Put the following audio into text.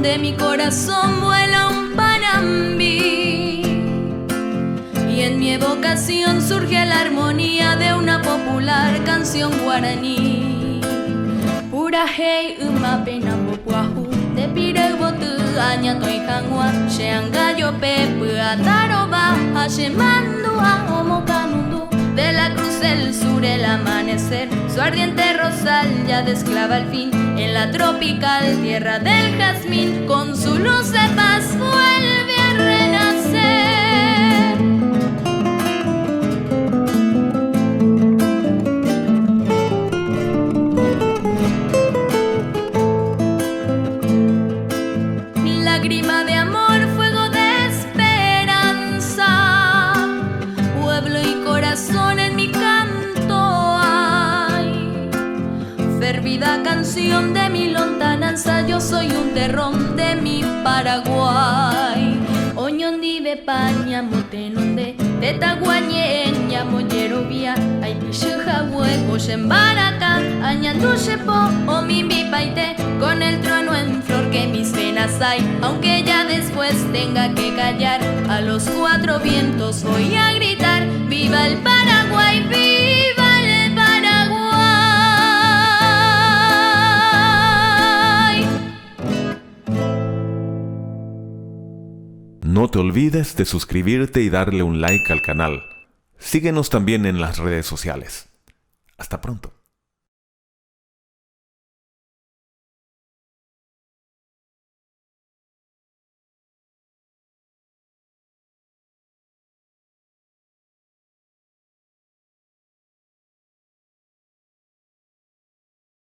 de mi corazón vuela un panambí, y en mi evocación surge la armonía de una popular canción guaraní. Pura hey pena bopuahu te pire botu aña toy hangwa sheangayo pepe ataroba hashemandua omokanundu. De la cruz del sur el amanecer, su ardiente rosal ya desclava el fin. En la tropical tierra del jazmín, con su luz de paz vuelve a renacer. Lágrima de amor, fuego de esperanza, pueblo y corazón en mi canto hay. Fervida canción de mi lontananza, yo soy un terrón de mi Paraguay. Oñondi de paña motenonde, tetaguañeña mollerovia, ay pishuja hueco shembaraca, añandushepo o mimbi paite, con el trueno en flor que mis venas hay. Aunque ya después tenga que callar, a los cuatro vientos voy a gritar: ¡viva el Paraguay! ¡Viva el Paraguay! No te olvides de suscribirte y darle un like al canal. Síguenos también en las redes sociales. Hasta pronto.